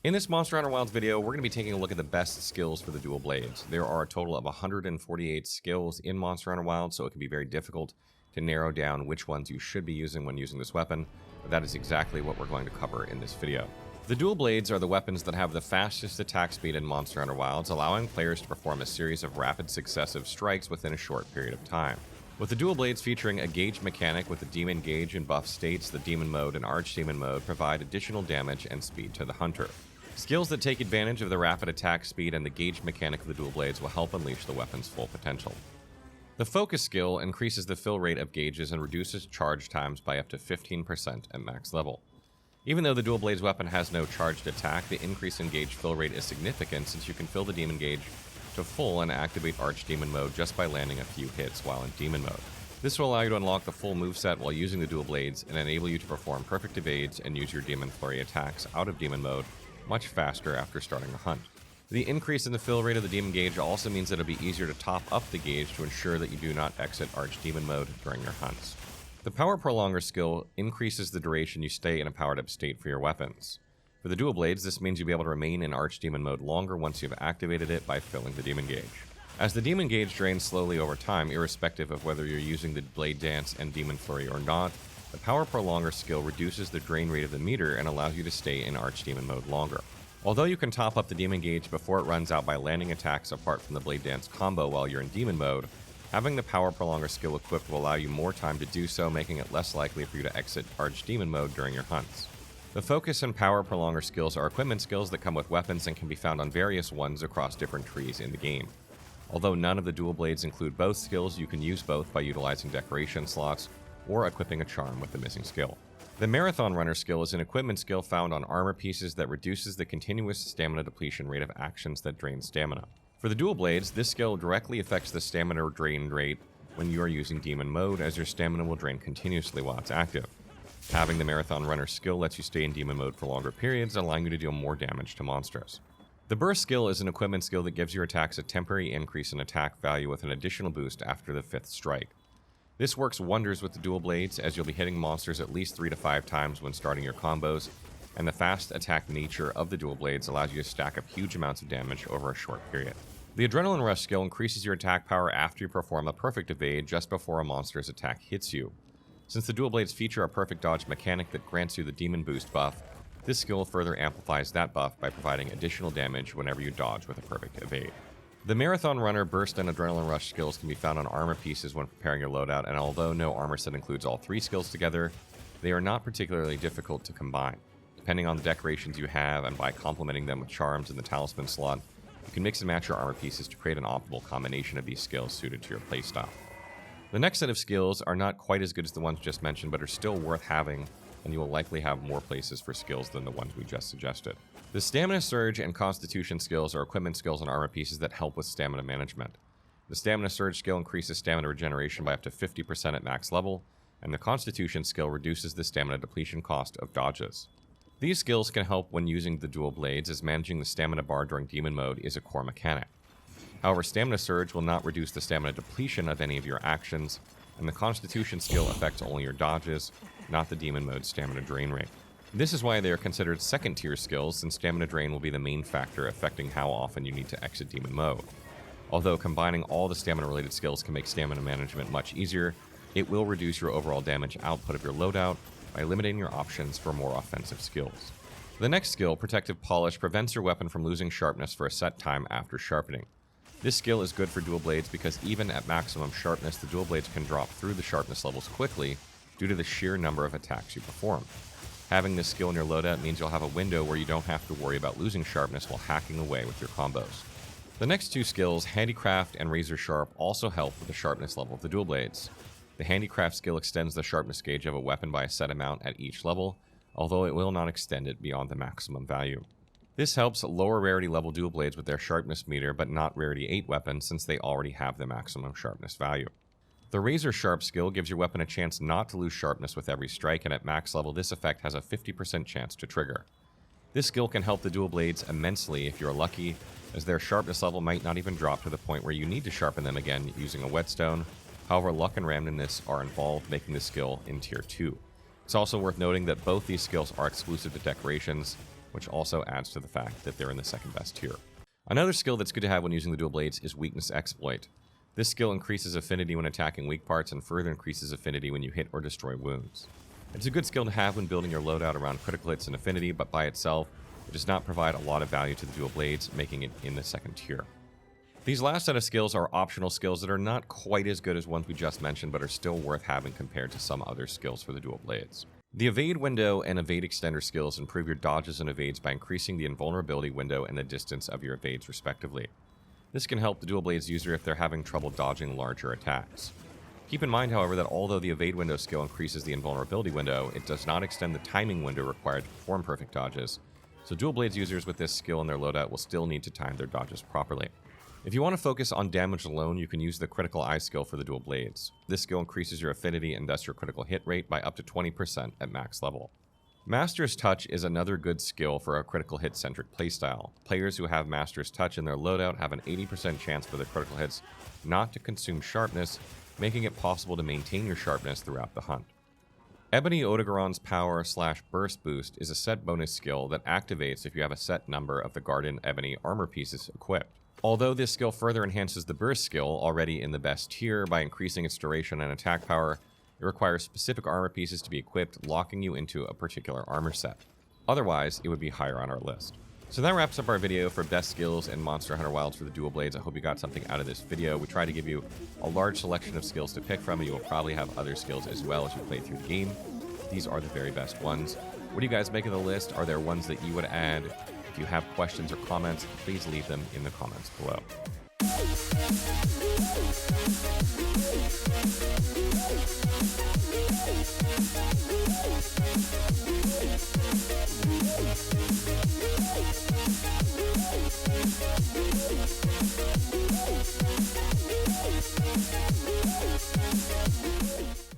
In this Monster Hunter Wilds video, we're going to be taking a look at the best skills for the dual blades. There are a total of 148 skills in Monster Hunter Wilds, so it can be very difficult to narrow down which ones you should be using when using this weapon, but that is exactly what we're going to cover in this video. The dual blades are the weapons that have the fastest attack speed in Monster Hunter Wilds, allowing players to perform a series of rapid successive strikes within a short period of time. With the dual blades featuring a gauge mechanic with the demon gauge in buff states, the demon mode and archdemon mode provide additional damage and speed to the hunter. Skills that take advantage of the rapid attack speed and the gauge mechanic of the dual blades will help unleash the weapon's full potential. The focus skill increases the fill rate of gauges and reduces charge times by up to 15% at max level. Even though the dual blades weapon has no charged attack, the increase in gauge fill rate is significant since you can fill the demon gauge to full and activate archdemon mode just by landing a few hits while in demon mode. This will allow you to unlock the full moveset while using the dual blades and enable you to perform perfect evades and use your demon flurry attacks out of demon mode much faster after starting the hunt. The increase in the fill rate of the demon gauge also means that it'll be easier to top up the gauge to ensure that you do not exit archdemon mode during your hunts. The power prolonger skill increases the duration you stay in a powered up state for your weapons. For the dual blades, this means you'll be able to remain in archdemon mode longer once you've activated it by filling the demon gauge. As the demon gauge drains slowly over time, irrespective of whether you're using the blade dance and demon flurry or not, the power prolonger skill reduces the drain rate of the meter and allows you to stay in archdemon mode longer. Although you can top up the demon gauge before it runs out by landing attacks apart from the blade dance combo while you're in demon mode, having the power prolonger skill equipped will allow you more time to do so, making it less likely for you to exit archdemon mode during your hunts. The focus and power prolonger skills are equipment skills that come with weapons and can be found on various ones across different trees in the game. Although none of the dual blades include both skills, you can use both by utilizing decoration slots or equipping a charm with the missing skill. The Marathon Runner skill is an equipment skill found on armor pieces that reduces the continuous stamina depletion rate of actions that drain stamina. For the dual blades, this skill directly affects the stamina drain rate when you are using demon mode, as your stamina will drain continuously while it's active. Having the Marathon Runner skill lets you stay in demon mode for longer periods, allowing you to deal more damage to monsters. The Burst skill is an equipment skill that gives your attacks a temporary increase in attack value with an additional boost after the 5th strike. This works wonders with the dual blades, as you'll be hitting monsters at least 3 to 5 times when starting your combos, and the fast attack nature of the dual blades allows you to stack up huge amounts of damage over a short period. The Adrenaline Rush skill increases your attack power after you perform a perfect evade just before a monster's attack hits you. Since the dual blades feature a perfect dodge mechanic that grants you the demon boost buff, this skill further amplifies that buff by providing additional damage whenever you dodge with a perfect evade. The Marathon Runner, Burst, and Adrenaline Rush skills can be found on armor pieces when preparing your loadout, and although no armor set includes all 3 skills together, they are not particularly difficult to combine. Depending on the decorations you have and by complementing them with charms in the talisman slot, you can mix and match your armor pieces to create an optimal combination of these skills suited to your playstyle. The next set of skills are not quite as good as the ones just mentioned, but are still worth having, and you will likely have more places for skills than the ones we just suggested. The Stamina Surge and Constitution skills are equipment skills and armor pieces that help with stamina management. The Stamina Surge skill increases stamina regeneration by up to 50% at max level, and the Constitution skill reduces the stamina depletion cost of dodges. These skills can help when using the dual blades, as managing the stamina bar during demon mode is a core mechanic. However, Stamina Surge will not reduce the stamina depletion of any of your actions, and the Constitution skill affects only your dodges, not the demon mode stamina drain rate. This is why they are considered second-tier skills, since stamina drain will be the main factor affecting how often you need to exit demon mode. Although combining all the stamina-related skills can make stamina management much easier, it will reduce your overall damage output of your loadout by limiting your options for more offensive skills. The next skill, Protective Polish, prevents your weapon from losing sharpness for a set time after sharpening. This skill is good for dual blades because even at maximum sharpness, the dual blades can drop through the sharpness levels quickly due to the sheer number of attacks you perform. Having this skill in your loadout means you'll have a window where you don't have to worry about losing sharpness while hacking away with your combos. The next 2 skills, Handicraft and Razor Sharp, also help with the sharpness level of the dual blades. The Handicraft skill extends the sharpness gauge of a weapon by a set amount at each level, although it will not extend it beyond the maximum value. This helps lower rarity level dual blades with their sharpness meter, but not rarity 8 weapons since they already have the maximum sharpness value. The Razor Sharp skill gives your weapon a chance not to lose sharpness with every strike, and at max level this effect has a 50% chance to trigger. This skill can help the dual blades immensely if you're lucky, as their sharpness level might not even drop to the point where you need to sharpen them again using a whetstone. However, luck and randomness are involved, making this skill in tier 2. It's also worth noting that both these skills are exclusive to decorations, which also adds to the fact that they're in the second best tier. Another skill that's good to have when using the dual blades is Weakness Exploit. This skill increases affinity when attacking weak parts and further increases affinity when you hit or destroy wounds. It's a good skill to have when building your loadout around critical hits and affinity, but by itself, it does not provide a lot of value to the dual blades, making it in the second tier. These last set of skills are optional skills that are not quite as good as ones we just mentioned, but are still worth having compared to some other skills for the dual blades. The Evade window and Evade extender skills improve your dodges and evades by increasing the invulnerability window and the distance of your evades respectively. This can help the dual blades user if they're having trouble dodging larger attacks. Keep in mind, however, that although the Evade window skill increases the invulnerability window, it does not extend the timing window required to perform perfect dodges, so dual blades users with this skill in their loadout will still need to time their dodges properly. If you want to focus on damage alone, you can use the Critical Eye skill for the dual blades. This skill increases your affinity and thus your critical hit rate by up to 20% at max level. Master's Touch is another good skill for a critical hit-centric playstyle. Players who have Master's Touch in their loadout have an 80% chance for their critical hits not to consume sharpness, making it possible to maintain your sharpness throughout the hunt. Ebony Odogaron's Power / Burst Boost is a set bonus skill that activates if you have a set number of the Garden Ebony armor pieces equipped. Although this skill further enhances the Burst skill, already in the best tier, by increasing its duration and attack power, it requires specific armor pieces to be equipped, locking you into a particular armor set. Otherwise, it would be higher on our list. So that wraps up our video for best skills in Monster Hunter Wilds for the dual blades. I hope you got something out of this video. We try to give you a large selection of skills to pick from, and you will probably have other skills as well as you play through the game. These are the very best ones. What do you guys make of the list? Are there ones that you would add? If you have questions or comments, please leave them in the comments below.